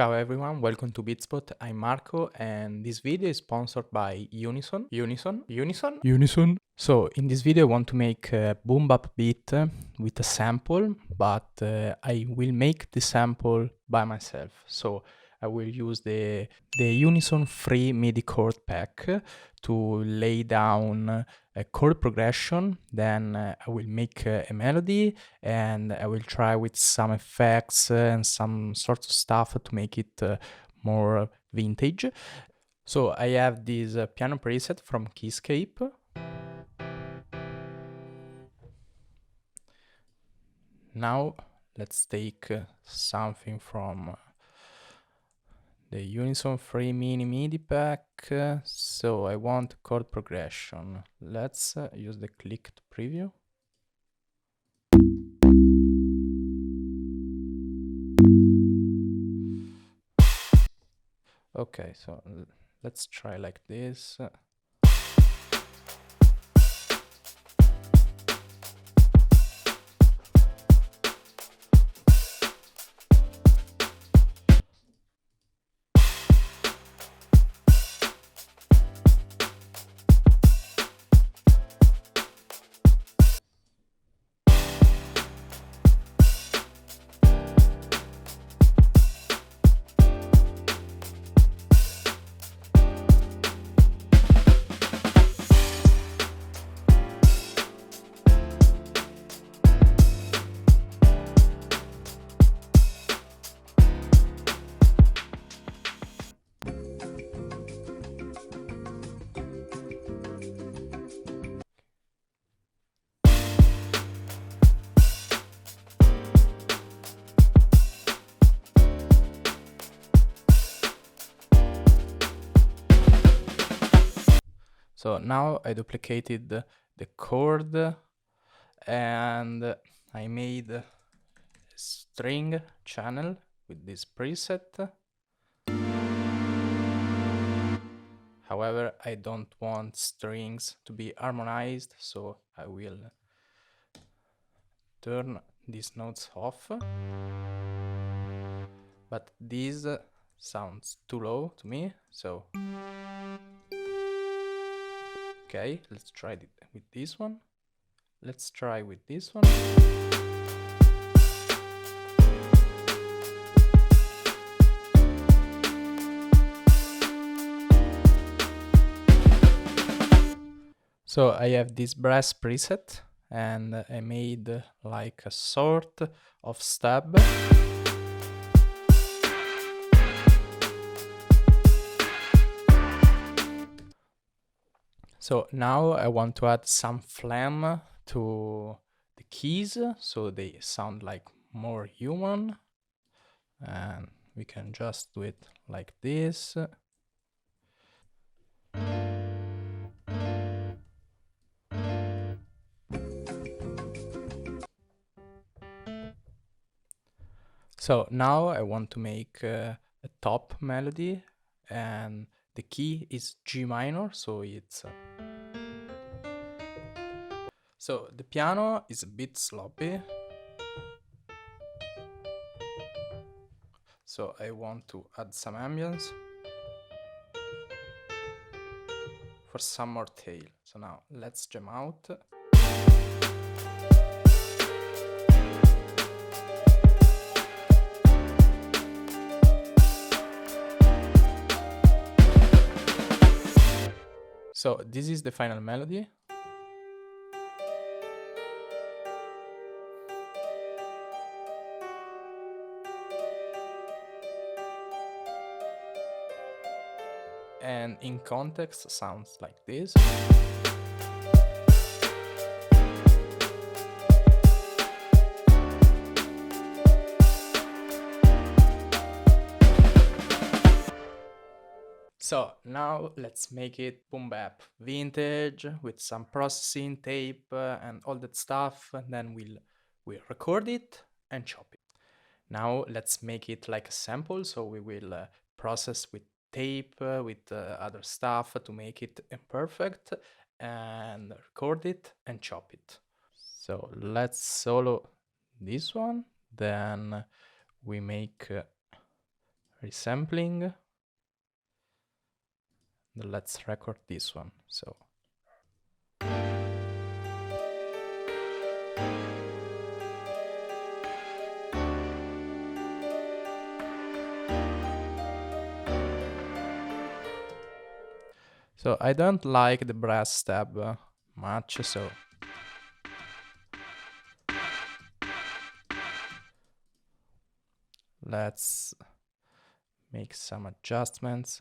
Ciao everyone, welcome to Beatspot. I'm Marco and this video is sponsored by Unison. So in this video I want to make a Boom Bap beat with a sample, but I will make the sample by myself. So I will use the Unison Free MIDI chord pack to lay down a chord progression, then I will make a melody and I will try with some effects and some sort of stuff to make it more vintage. So I have this piano preset from Keyscape. Now let's take something from the Unison Free MIDI pack. So I want chord progression. Let's use the clicked preview. Okay, so let's try like this. So now I duplicated the chord and I made a string channel with this preset. However, I don't want strings to be harmonized, so I will turn these notes off. But this sounds too low to me, so okay, let's try it with this one. Let's try with this one. So I have this brass preset and I made like a sort of stab. So now I want to add some phlegm to the keys so they sound like more human, and we can just do it like this. So now I want to make a top melody and the key is G minor, so it's so the piano is a bit sloppy, so I want to add some ambience for some more tail. So now let's jam out. So this is the final melody. And in context sounds like this. So now let's make it boom bap vintage with some processing tape and all that stuff, and then we'll record it and chop it. Now let's make it like a sample, so we will process with tape, with other stuff to make it imperfect, and record it and chop it. So let's solo this one, then we make resampling. Let's record this one. So I don't like the brass stab much, so let's make some adjustments.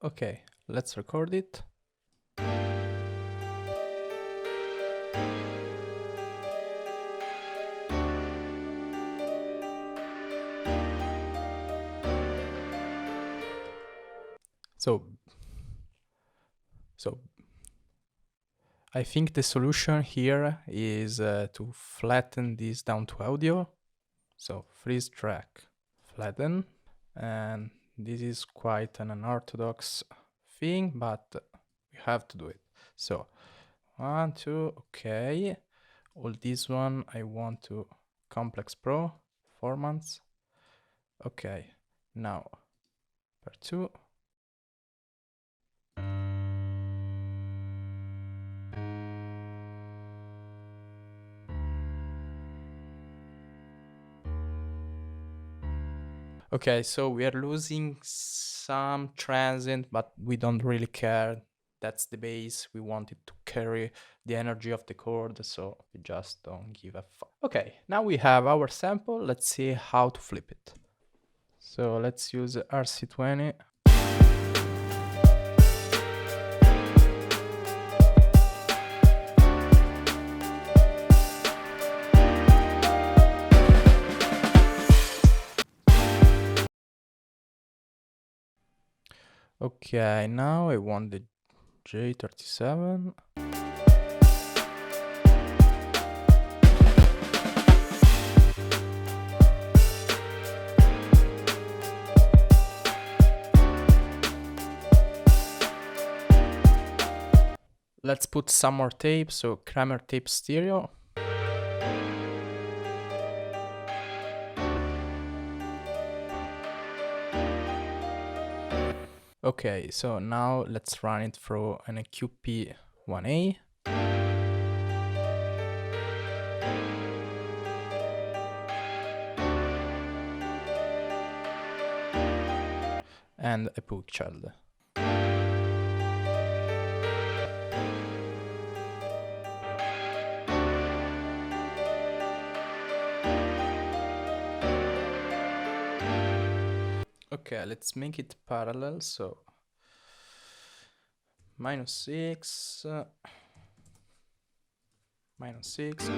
Okay, let's record it. So I think the solution here is to flatten this down to audio. So freeze track, flatten, and this is quite an unorthodox thing, but we have to do it. So 1, 2, okay. All this one I want to complex pro performance. Okay, now part 2. Okay, so we are losing some transient, but we don't really care. That's the bass. We want it to carry the energy of the chord, so we just don't give a fuck. Okay, now we have our sample. Let's see how to flip it. So let's use RC20. Okay, now I want the J37. Let's put some more tape, so Kramer tape stereo. Okay, so now let's run it through an EQP 1A. And a Pug Child. Okay, let's make it parallel, so -6, -6,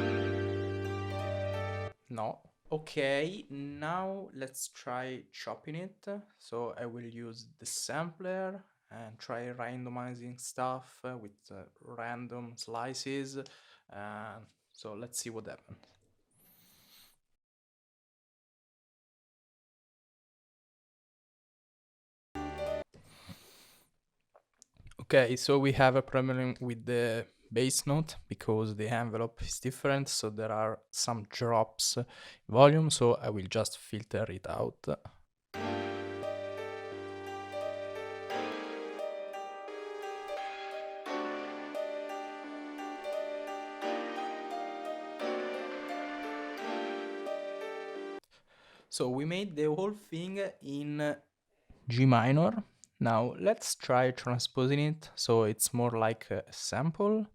no. Okay, now let's try chopping it. So I will use the sampler and try randomizing stuff with random slices. So let's see what happens. Okay, so we have a problem with the bass note because the envelope is different, so there are some drops in volume, so I will just filter it out. So we made the whole thing in G minor. Now let's try transposing it so it's more like a sample.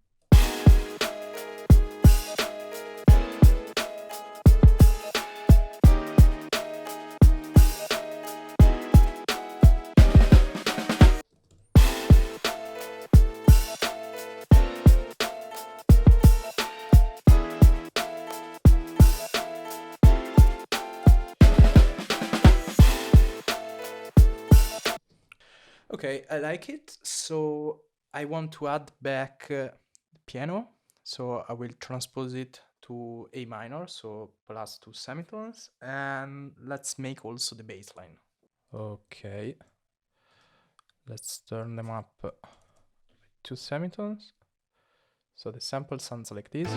Okay, I like it. So I want to add back the piano. So I will transpose it to A minor, so plus 2 semitones, and let's make also the bass line. Okay, let's turn them up with 2 semitones. So the sample sounds like this.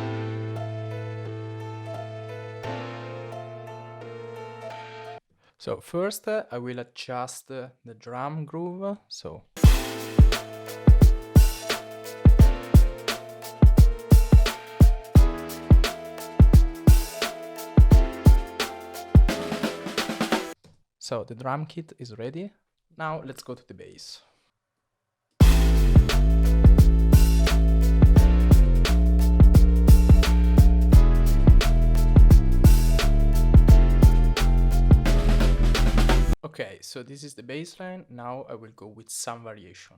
So first I will adjust the drum groove. So the drum kit is ready. Now let's go to the bass. Okay, so this is the bass line. Now I will go with some variation.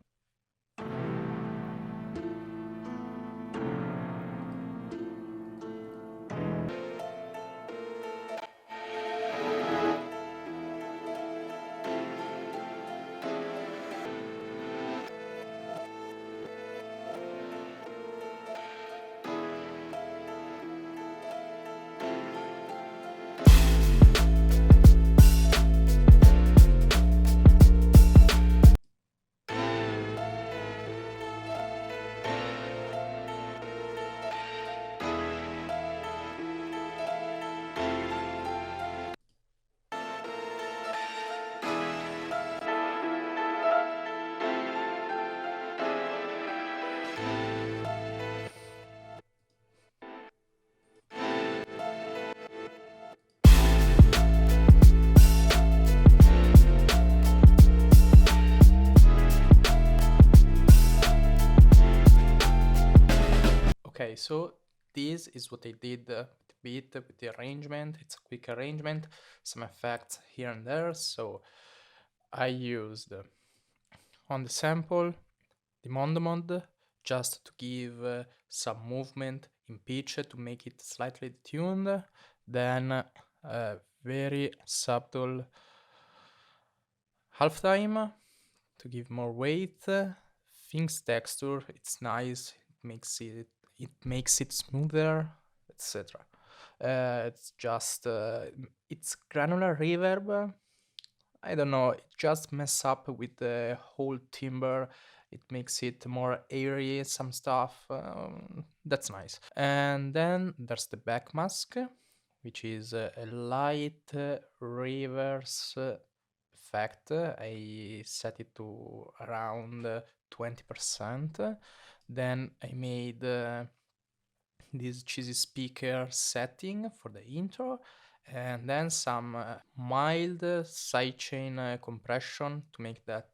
Okay, so this is what I did with the beat, with the arrangement. It's a quick arrangement, some effects here and there. So I used on the sample the mondo mod just to give some movement in pitch to make it slightly tuned. Then a very subtle halftime to give more weight. Things texture, it's nice. It makes it smoother, etc. It's just it's granular reverb. I don't know, it just mess up with the whole timbre. It makes it more airy, some stuff. That's nice. And then there's the back mask, which is a light reverse effect. I set it to around 20%. Then I made this cheesy speaker setting for the intro, and then some mild sidechain compression to make that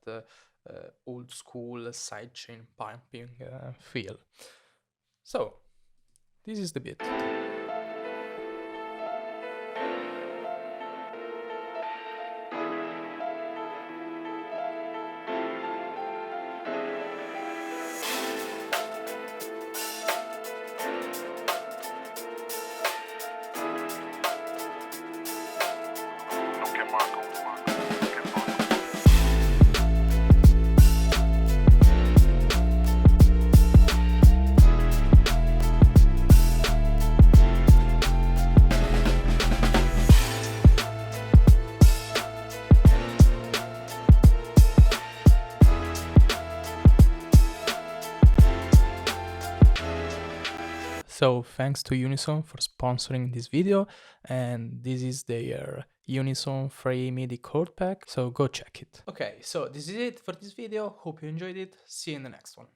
old school sidechain pumping feel. So this is the bit. So thanks to Unison for sponsoring this video, and this is their Unison Free MIDI chord pack, so go check it. Okay, so this is it for this video. Hope you enjoyed it. See you in the next one.